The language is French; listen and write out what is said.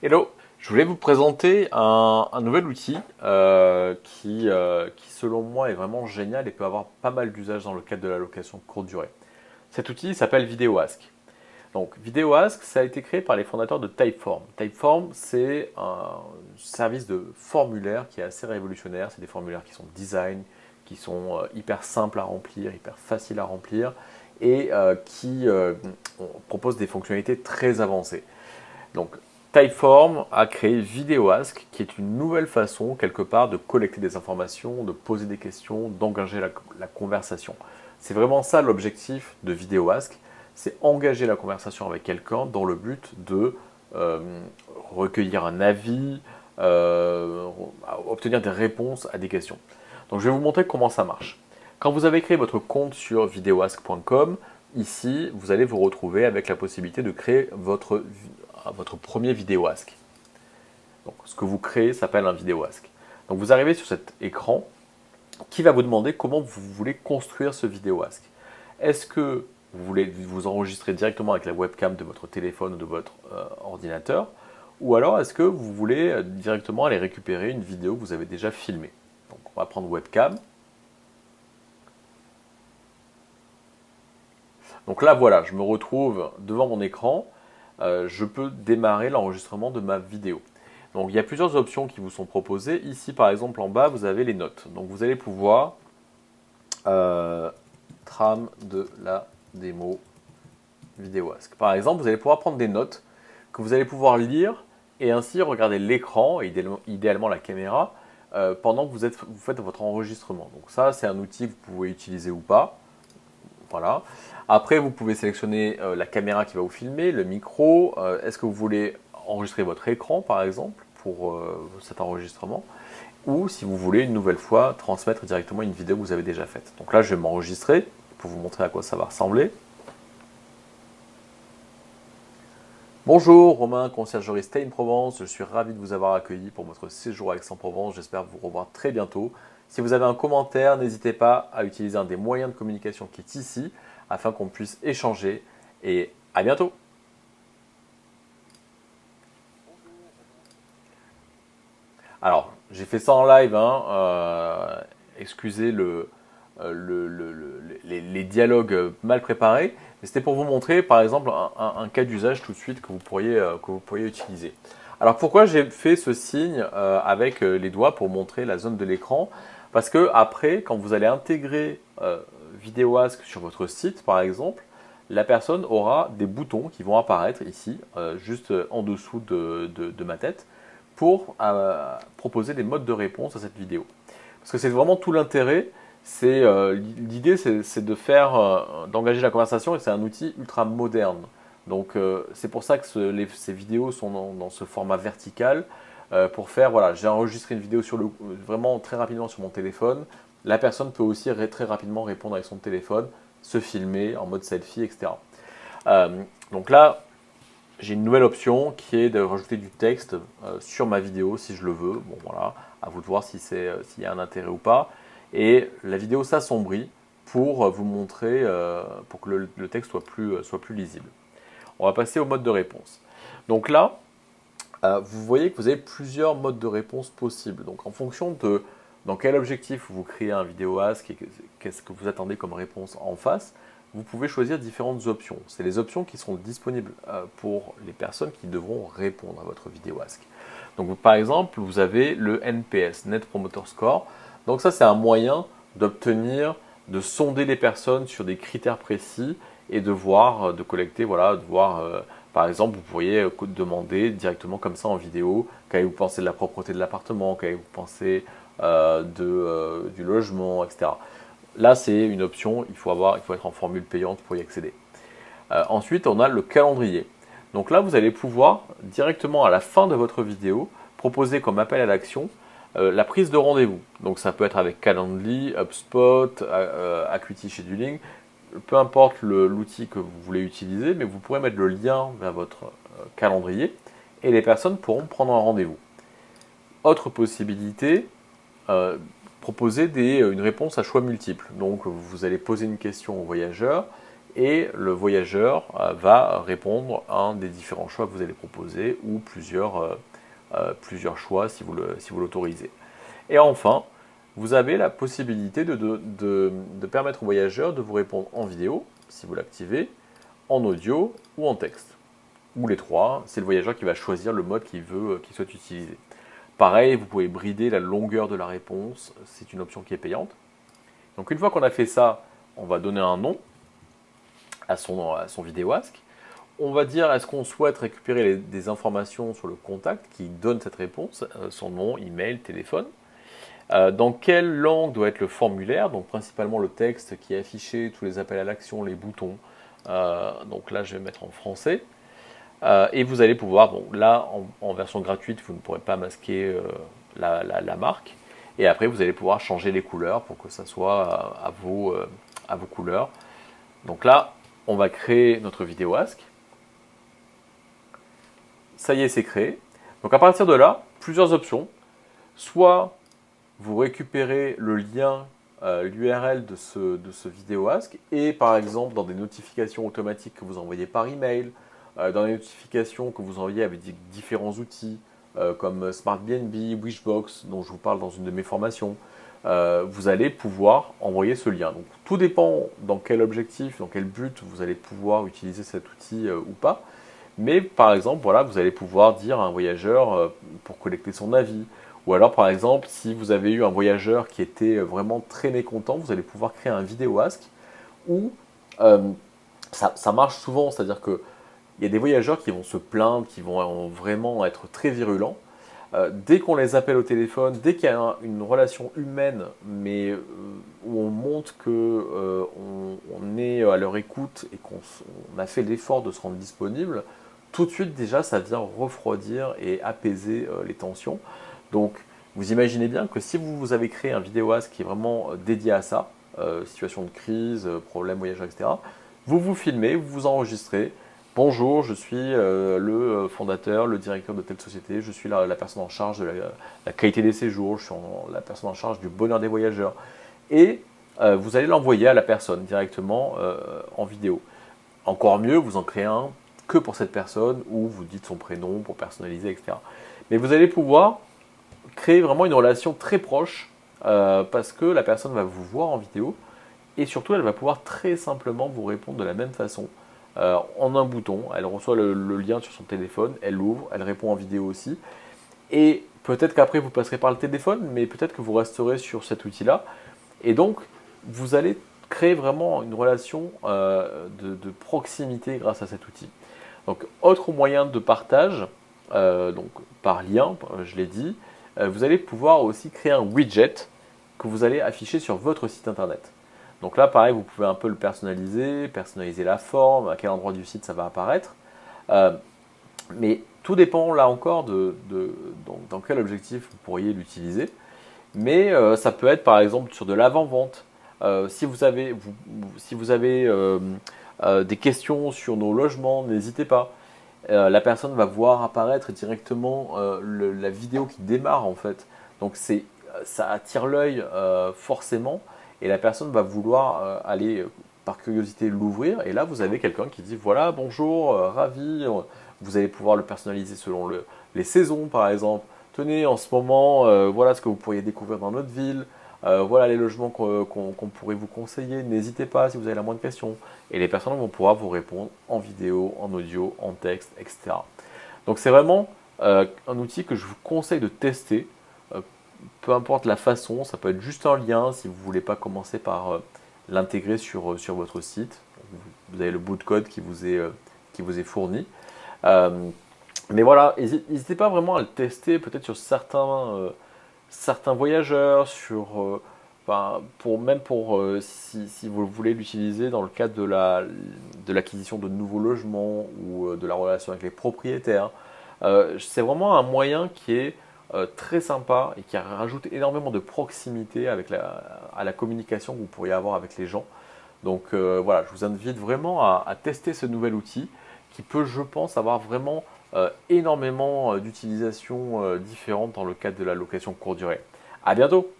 Hello, je voulais vous présenter un nouvel outil qui, selon moi, est vraiment génial et peut avoir pas mal d'usages dans le cadre de la location courte durée. Cet outil s'appelle VideoAsk. Donc, VideoAsk, ça a été créé par les fondateurs de Typeform. Typeform, c'est un service de formulaire qui est assez révolutionnaire. C'est des formulaires qui sont design, qui sont hyper simples à remplir, hyper faciles à remplir et qui proposent des fonctionnalités très avancées. Donc, Typeform a créé VideoAsk, qui est une nouvelle façon, quelque part, de collecter des informations, de poser des questions, d'engager la conversation. C'est vraiment ça l'objectif de VideoAsk, c'est engager la conversation avec quelqu'un dans le but de euh, recueillir un avis, obtenir des réponses à des questions. Donc je vais vous montrer comment ça marche. Quand vous avez créé votre compte sur videoask.com, ici, vous allez vous retrouver avec la possibilité de créer votre premier vidéoask. Donc, ce que vous créez s'appelle un vidéoask. Donc, vous arrivez sur cet écran qui va vous demander comment vous voulez construire ce vidéoask. Est-ce que vous voulez vous enregistrer directement avec la webcam de votre téléphone ou de votre ordinateur, ou alors est-ce que vous voulez directement aller récupérer une vidéo que vous avez déjà filmée. Donc, on va prendre webcam. Donc là, voilà, je me retrouve devant mon écran. Je peux démarrer l'enregistrement de ma vidéo. Donc il y a plusieurs options qui vous sont proposées. Ici, par exemple, en bas, vous avez les notes. Donc vous allez pouvoir trame de la démo VideoAsk. Par exemple, vous allez pouvoir prendre des notes que vous allez pouvoir lire et ainsi regarder l'écran, et idéalement la caméra, pendant que vous faites votre enregistrement. Donc ça, c'est un outil que vous pouvez utiliser ou pas. Voilà. Après, vous pouvez sélectionner la caméra qui va vous filmer, le micro. Est-ce que vous voulez enregistrer votre écran, par exemple, pour cet enregistrement, ou si vous voulez une nouvelle fois transmettre directement une vidéo que vous avez déjà faite. Donc là, je vais m'enregistrer pour vous montrer à quoi ça va ressembler. Bonjour, Romain, conciergerie Stay in Provence. Je suis ravi de vous avoir accueilli pour votre séjour à Aix-en-Provence. J'espère vous revoir très bientôt. Si vous avez un commentaire, n'hésitez pas à utiliser un des moyens de communication qui est ici afin qu'on puisse échanger. Et à bientôt. Alors, j'ai fait ça en live, hein, excusez les dialogues mal préparés, mais c'était pour vous montrer, par exemple, un cas d'usage tout de suite que vous pourriez utiliser. Alors, pourquoi j'ai fait ce signe avec les doigts pour montrer la zone de l'écran? Parce que après, quand vous allez intégrer VideoAsk sur votre site, par exemple, la personne aura des boutons qui vont apparaître ici, juste en dessous de ma tête, pour proposer des modes de réponse à cette vidéo. Parce que c'est vraiment tout l'intérêt. L'idée, c'est de d'engager la conversation et c'est un outil ultra moderne. Donc c'est pour ça que ces vidéos sont dans ce format vertical pour faire, voilà, j'ai enregistré une vidéo vraiment très rapidement sur mon téléphone. La personne peut aussi très rapidement répondre avec son téléphone, se filmer en mode selfie, etc. Donc là, j'ai une nouvelle option qui est de rajouter du texte sur ma vidéo si je le veux. Bon voilà, à vous de voir si s'il y a un intérêt ou pas. Et la vidéo s'assombrit pour vous montrer, pour que le texte soit plus lisible. On va passer au mode de réponse. Donc là, vous voyez que vous avez plusieurs modes de réponse possibles. Donc en fonction de dans quel objectif vous créez un vidéo ask et qu'est-ce que vous attendez comme réponse en face, vous pouvez choisir différentes options. C'est les options qui seront disponibles pour les personnes qui devront répondre à votre vidéo ask. Donc par exemple, vous avez le NPS, Net Promoter Score. Donc ça, c'est un moyen d'obtenir, de sonder les personnes sur des critères précis et de voir, de collecter, voilà, de voir, par exemple, vous pourriez demander directement comme ça en vidéo, qu'avez-vous pensé de la propreté de l'appartement, qu'avez-vous pensé du logement, etc. Là, c'est une option, il faut être en formule payante pour y accéder. Ensuite, on a le calendrier. Donc là, vous allez pouvoir directement à la fin de votre vidéo proposer comme appel à l'action la prise de rendez-vous. Donc ça peut être avec Calendly, HubSpot, Acuity Scheduling, peu importe l'outil que vous voulez utiliser, mais vous pourrez mettre le lien vers votre calendrier et les personnes pourront prendre un rendez-vous. Autre possibilité, proposer une réponse à choix multiples. Donc vous allez poser une question au voyageur et le voyageur va répondre à un des différents choix que vous allez proposer ou plusieurs choix si vous l'autorisez. Et enfin, vous avez la possibilité de permettre au voyageur de vous répondre en vidéo, si vous l'activez, en audio ou en texte. Ou les trois, c'est le voyageur qui va choisir le mode qu'il souhaite utiliser. Pareil, vous pouvez brider la longueur de la réponse, c'est une option qui est payante. Donc une fois qu'on a fait ça, on va donner un nom à son vidéo ask. On va dire est-ce qu'on souhaite récupérer des informations sur le contact qui donne cette réponse, son nom, email, téléphone. Dans quelle langue doit être le formulaire, donc principalement le texte qui est affiché, tous les appels à l'action, les boutons. Donc là, je vais mettre en français. Et vous allez pouvoir, bon là, en version gratuite, vous ne pourrez pas masquer la marque. Et après, vous allez pouvoir changer les couleurs pour que ça soit à vos couleurs. Donc là, on va créer notre vidéo ask. Ça y est, c'est créé. Donc à partir de là, plusieurs options. Soit vous récupérez le lien, l'URL de ce vidéo ask et par exemple dans des notifications automatiques que vous envoyez par email, dans les notifications que vous envoyez avec différents outils comme SmartBNB, Wishbox, dont je vous parle dans une de mes formations, vous allez pouvoir envoyer ce lien. Donc tout dépend dans quel objectif, dans quel but vous allez pouvoir utiliser cet outil ou pas. Mais par exemple, voilà, vous allez pouvoir dire à un voyageur pour collecter son avis. Ou alors par exemple, si vous avez eu un voyageur qui était vraiment très mécontent, vous allez pouvoir créer un vidéo ask où ça marche souvent, c'est-à-dire qu'il y a des voyageurs qui vont se plaindre, qui vont vraiment être très virulents. Dès qu'on les appelle au téléphone, dès qu'il y a une relation humaine, mais où on montre qu'on est à leur écoute et qu'on a fait l'effort de se rendre disponible, tout de suite déjà ça vient refroidir et apaiser les tensions. Donc vous imaginez bien que si vous avez créé un vidéo ask qui est vraiment dédié à ça, situation de crise, problème voyageur, etc., vous vous filmez, vous vous enregistrez. Bonjour, je suis le fondateur, le directeur de telle société, je suis la personne en charge de la qualité des séjours, je suis la personne en charge du bonheur des voyageurs. Et vous allez l'envoyer à la personne directement en vidéo. Encore mieux, vous en créez un que pour cette personne où vous dites son prénom pour personnaliser, etc. Mais vous allez pouvoir créer vraiment une relation très proche parce que la personne va vous voir en vidéo et surtout elle va pouvoir très simplement vous répondre de la même façon. En un bouton, elle reçoit le lien sur son téléphone, elle l'ouvre, elle répond en vidéo aussi. Et peut-être qu'après vous passerez par le téléphone, mais peut-être que vous resterez sur cet outil-là. Et donc, vous allez créer vraiment une relation de proximité grâce à cet outil. Donc, autre moyen de partage, donc par lien, je l'ai dit, vous allez pouvoir aussi créer un widget que vous allez afficher sur votre site internet. Donc là, pareil, vous pouvez un peu le personnaliser la forme, à quel endroit du site ça va apparaître. Mais tout dépend là encore dans quel objectif vous pourriez l'utiliser. Mais ça peut être par exemple sur de l'avant-vente. Si vous avez des questions sur nos logements, n'hésitez pas. La personne va voir apparaître directement la vidéo qui démarre en fait. Donc ça attire l'œil forcément et la personne va vouloir aller par curiosité l'ouvrir. Et là, vous avez quelqu'un qui dit voilà, bonjour, ravi. Vous allez pouvoir le personnaliser selon les saisons par exemple. Tenez, en ce moment, voilà ce que vous pourriez découvrir dans notre ville. Voilà les logements qu'on pourrait vous conseiller. N'hésitez pas si vous avez la moindre question. Et les personnes vont pouvoir vous répondre en vidéo, en audio, en texte, etc. Donc c'est vraiment un outil que je vous conseille de tester. Peu importe la façon, ça peut être juste un lien si vous ne voulez pas commencer par l'intégrer sur votre site. Vous avez le bout de code qui vous est fourni. Mais voilà, n'hésitez pas vraiment à le tester peut-être sur certains voyageurs, si vous voulez l'utiliser dans le cadre de l'acquisition de nouveaux logements ou de la relation avec les propriétaires. C'est vraiment un moyen qui est très sympa et qui rajoute énormément de proximité à la communication que vous pourriez avoir avec les gens. Donc voilà, je vous invite vraiment à tester ce nouvel outil qui peut, je pense, avoir vraiment énormément d'utilisations différentes dans le cadre de la location courte durée. À bientôt!